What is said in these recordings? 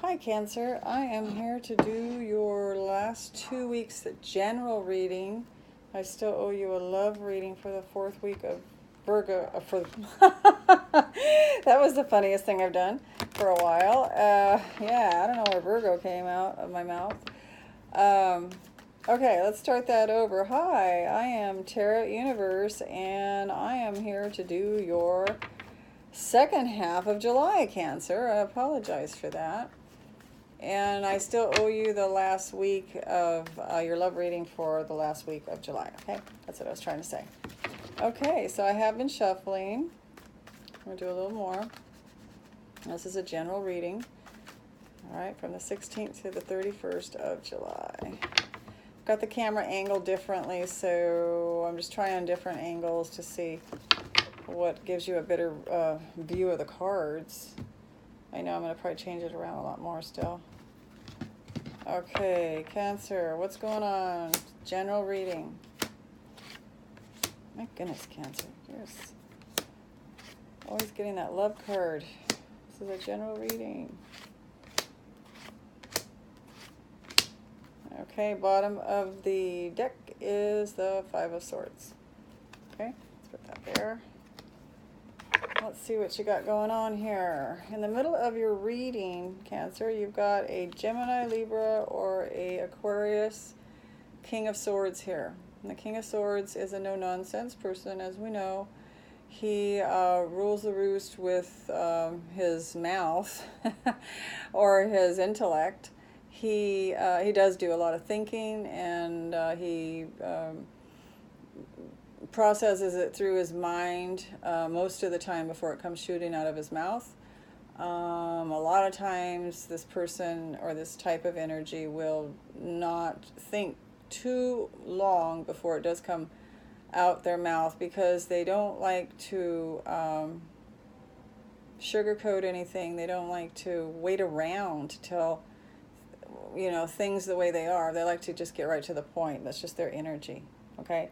Hi Cancer, I am here to do your last 2 weeks general reading. I still owe you a love reading for the fourth week of Virgo. That was the funniest thing I've done for a while. Yeah, I don't know where Virgo came out of my mouth. Okay, let's start that over. Hi, I am Tarot Universe, and I am here to do your second half of July, Cancer. I apologize for that. And I still owe you the last week of your love reading for the last week of July. Okay, that's what I was trying to say. Okay, so I have been shuffling. I'm going to do a little more. This is a general reading. All right, from the 16th to the 31st of July. Got the camera angled differently, so I'm just trying different angles to see what gives you a better view of the cards. I know I'm going to probably change it around a lot more still. Okay, Cancer, what's going on? General reading. My goodness, Cancer, you're always getting that love card. This is a general reading. Okay, bottom of the deck is the Five of Swords. Okay, let's put that there. Let's see what you got going on here. In the middle of your reading, Cancer, you've got a Gemini, Libra, or a Aquarius King of Swords here. And the King of Swords is a no-nonsense person, as we know. He rules the roost with his mouth or his intellect. He does do a lot of thinking, and he processes it through his mind most of the time before it comes shooting out of his mouth. A lot of times this person or this type of energy will not think too long before it does come out their mouth, because they don't like to sugarcoat anything. They don't like to wait around to tell things the way they are. They like to just get right to the point. That's just their energy. Okay.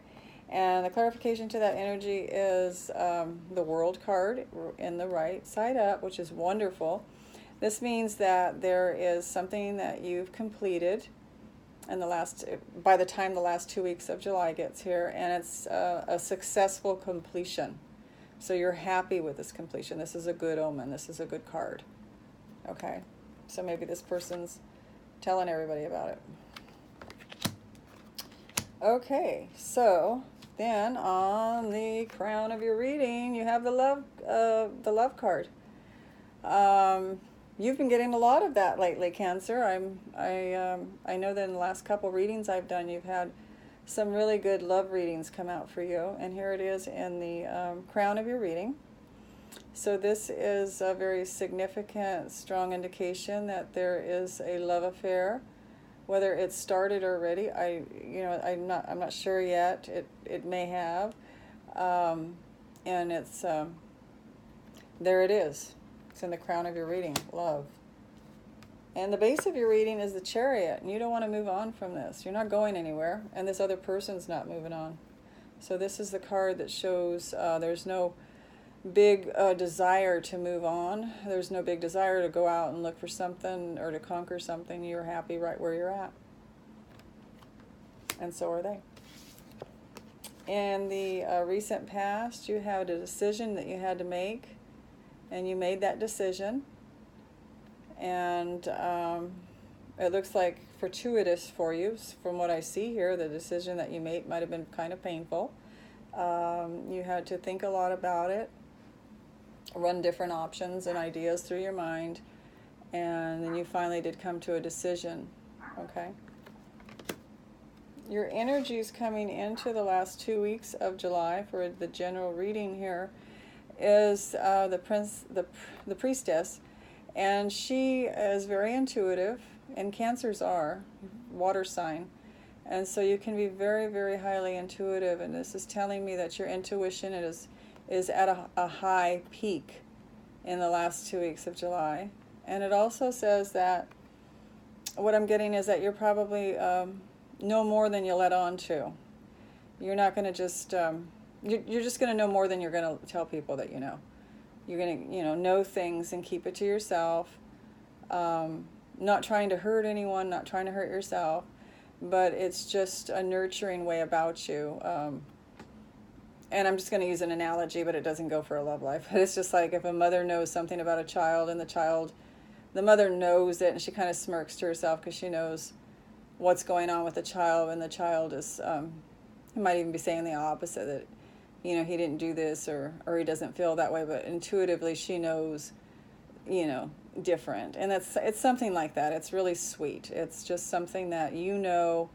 And the clarification to that energy is the World card in the right side up, which is wonderful. This means that there is something that you've completed in by the time the last 2 weeks of July gets here, and it's a successful completion. So you're happy with this completion. This is a good omen. This is a good card. Okay. So maybe this person's telling everybody about it. Okay, so then on the crown of your reading, you have the love card. You've been getting a lot of that lately, Cancer. I know that in the last couple readings I've done, you've had some really good love readings come out for you, and here it is in the crown of your reading. So this is a very significant, strong indication that there is a love affair. Whether it started already, I'm not sure yet. It may have, and it's there it is. It's in the crown of your reading, love. And the base of your reading is the Chariot, and you don't want to move on from this. You're not going anywhere, and this other person's not moving on. So this is the card that shows there's no big desire to move on. There's no big desire to go out and look for something or to conquer something. You're happy right where you're at. And so are they. In the recent past, you had a decision that you had to make, and you made that decision. And it looks like fortuitous for you. From what I see here, the decision that you made might have been kind of painful. You had to think a lot about it, run different options and ideas through your mind, and then you finally did come to a decision. Okay. Your energy is coming into the last 2 weeks of July for the general reading here is the priestess, and she is very intuitive, and Cancers are water sign, and so you can be very, very highly intuitive, and this is telling me that your intuition is at a high peak in the last 2 weeks of July. And it also says that what I'm getting is that you're probably know more than you let on to. You're not going to just you're just going to know more than you're going to tell people that you know. You're going to know things and keep it to yourself. not trying to hurt anyone, not trying to hurt yourself, but it's just a nurturing way about you. And I'm just going to use an analogy, but it doesn't go for a love life. But it's just like if a mother knows something about a child, and the mother knows it, and she kind of smirks to herself because she knows what's going on with the child, and the child is, he might even be saying the opposite, that, you know, he didn't do this, or he doesn't feel that way, but intuitively she knows, you know, different. And it's something like that. It's really sweet. It's just something that you know,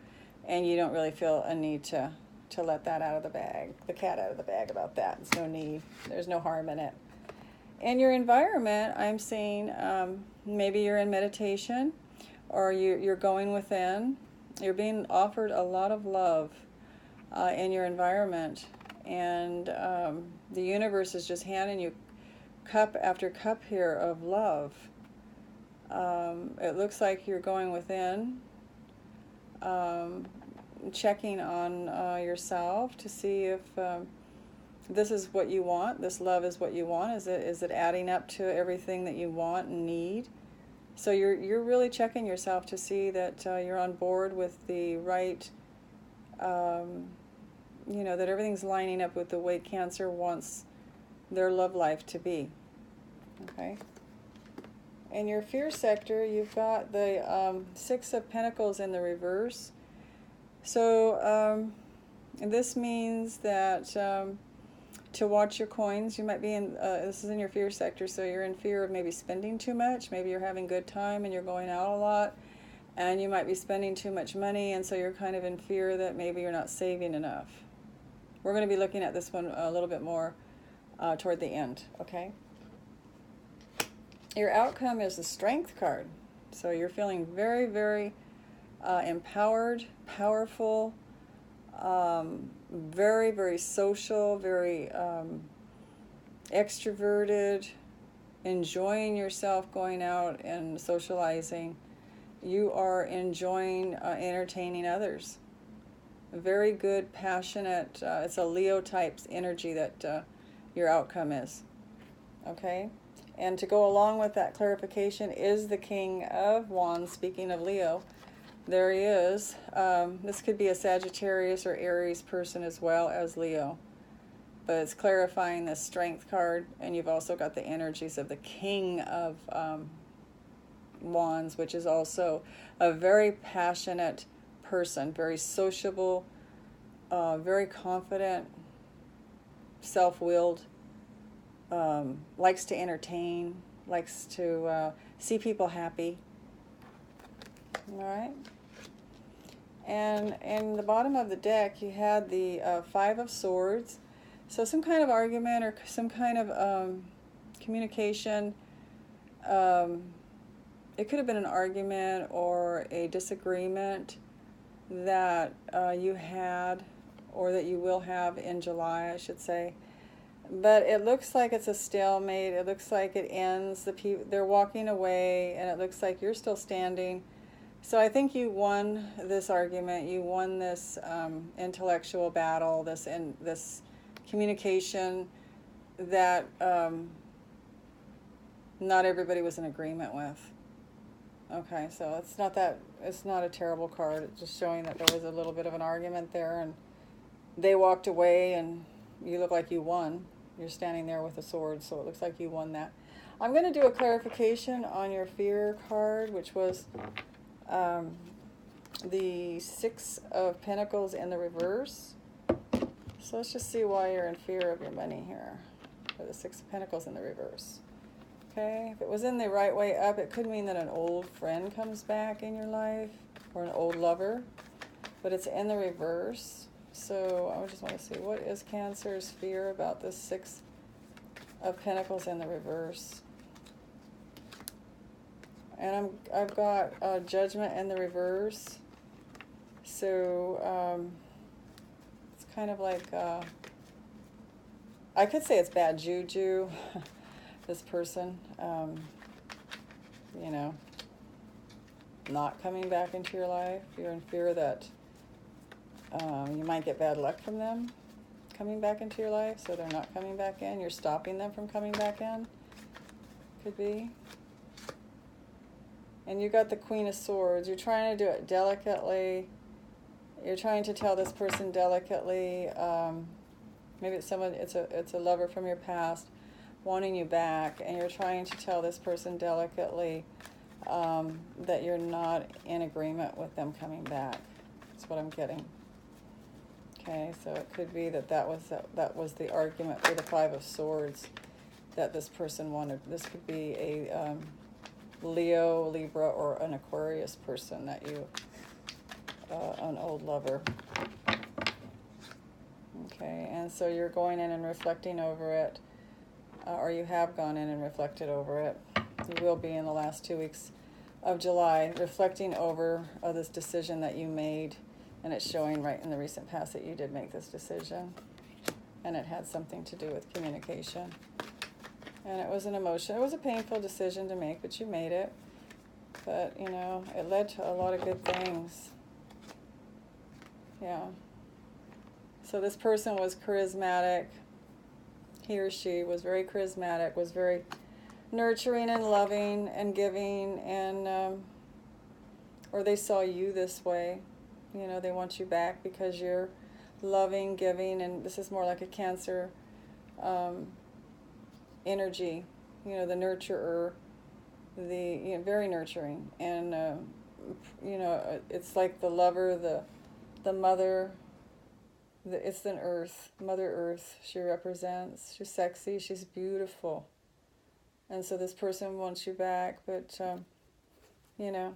and you don't really feel a need to let that out of the bag, the cat out of the bag about that. There's no need. There's no harm in it. In your environment, I'm seeing maybe you're in meditation, or you're going within. You're being offered a lot of love in your environment, and the universe is just handing you cup after cup here of love. It looks like you're going within, checking on yourself to see if this is what you want, this love is what you want. Is it adding up to everything that you want and need? So you're really checking yourself to see that you're on board with the right, you know, that everything's lining up with the way Cancer wants their love life to be. Okay. In your fear sector, you've got the Six of Pentacles in the reverse. So this means that to watch your coins. You might be in, this is in your fear sector, so you're in fear of maybe spending too much. Maybe you're having a good time and you're going out a lot, and you might be spending too much money, and so you're kind of in fear that maybe you're not saving enough. We're going to be looking at this one a little bit more toward the end, okay? Your outcome is the Strength card. So you're feeling very, very empowered, powerful, very, very social, very extroverted, enjoying yourself going out and socializing. You are enjoying entertaining others. Very good, passionate, it's a Leo type's energy that your outcome is. Okay? And to go along with that clarification is the King of Wands, speaking of Leo. There he is. This could be a Sagittarius or Aries person as well as Leo. But it's clarifying the Strength card, and you've also got the energies of the King of Wands, which is also a very passionate person, very sociable, very confident, self-willed, likes to entertain, likes to see people happy. All right. And in the bottom of the deck, you had the Five of Swords. So some kind of argument or some kind of communication. It could have been an argument or a disagreement that you had, or that you will have in July, I should say. But it looks like it's a stalemate. It looks like it ends. They're walking away, and it looks like you're still standing. So I think you won this argument. You won this intellectual battle, this communication that not everybody was in agreement with. Okay, so it's not a terrible card. It's just showing that there was a little bit of an argument there, and they walked away, and you look like you won. You're standing there with a sword, so it looks like you won that. I'm going to do a clarification on your fear card, which was the Six of Pentacles in the reverse. So let's just see why you're in fear of your money here, for the Six of Pentacles in the reverse. Okay, if it was in the right way up, it could mean that an old friend comes back in your life, or an old lover, but it's in the reverse. So I just want to see, what is Cancer's fear about this Six of Pentacles in the reverse? And I've got Judgment in the reverse. So it's kind of like, I could say it's bad juju, this person, you know, not coming back into your life. You're in fear that you might get bad luck from them coming back into your life, so they're not coming back in. You're stopping them from coming back in. Could be. And you got the Queen of Swords. You're trying to do it delicately. You're trying to tell this person delicately. Maybe it's someone. It's a lover from your past, wanting you back, and you're trying to tell this person delicately that you're not in agreement with them coming back. That's what I'm getting. Okay, so it could be that was the argument for the Five of Swords that this person wanted. This could be a Leo, Libra, or an Aquarius person that you, an old lover. Okay, and so you're going in and reflecting over it, or you have gone in and reflected over it. You will be in the last 2 weeks of July, reflecting over this decision that you made, and it's showing right in the recent past that you did make this decision, and it had something to do with communication. And it was an emotion. It was a painful decision to make, but you made it. But, you know, it led to a lot of good things. Yeah. So this person was charismatic. He or she was very charismatic, was very nurturing and loving and giving, and or they saw you this way. You know, they want you back because you're loving, giving, and this is more like a Cancer energy. You know, the nurturer, very nurturing, and you know, it's like the lover, the mother. It's an earth, Mother Earth. She represents. She's sexy. She's beautiful. And so this person wants you back, but you know,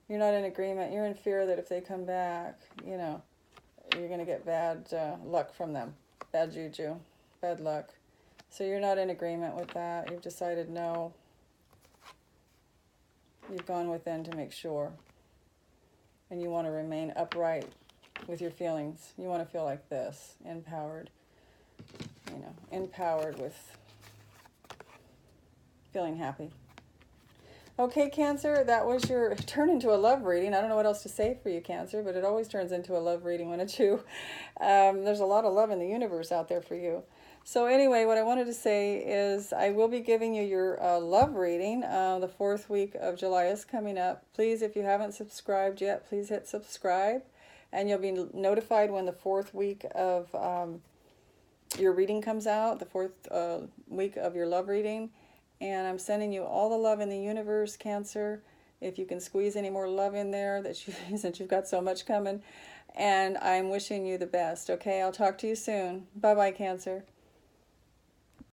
you're not in agreement. You're in fear that if they come back, you know, you're going to get bad luck from them, bad juju, bad luck. So you're not in agreement with that. You've decided no. You've gone within to make sure. And you want to remain upright with your feelings. You want to feel like this, empowered. You know, empowered with feeling happy. Okay, Cancer, that was your turn into a love reading. I don't know what else to say for you, Cancer, but it always turns into a love reading when it's you. There's a lot of love in the universe out there for you. So anyway, what I wanted to say is I will be giving you your love reading. The 4th week of July is coming up. Please, if you haven't subscribed yet, please hit subscribe. And you'll be notified when the 4th week of your reading comes out, the 4th week of your love reading. And I'm sending you all the love in the universe, Cancer. If you can squeeze any more love in there, since you've got so much coming. And I'm wishing you the best, okay? I'll talk to you soon. Bye-bye, Cancer.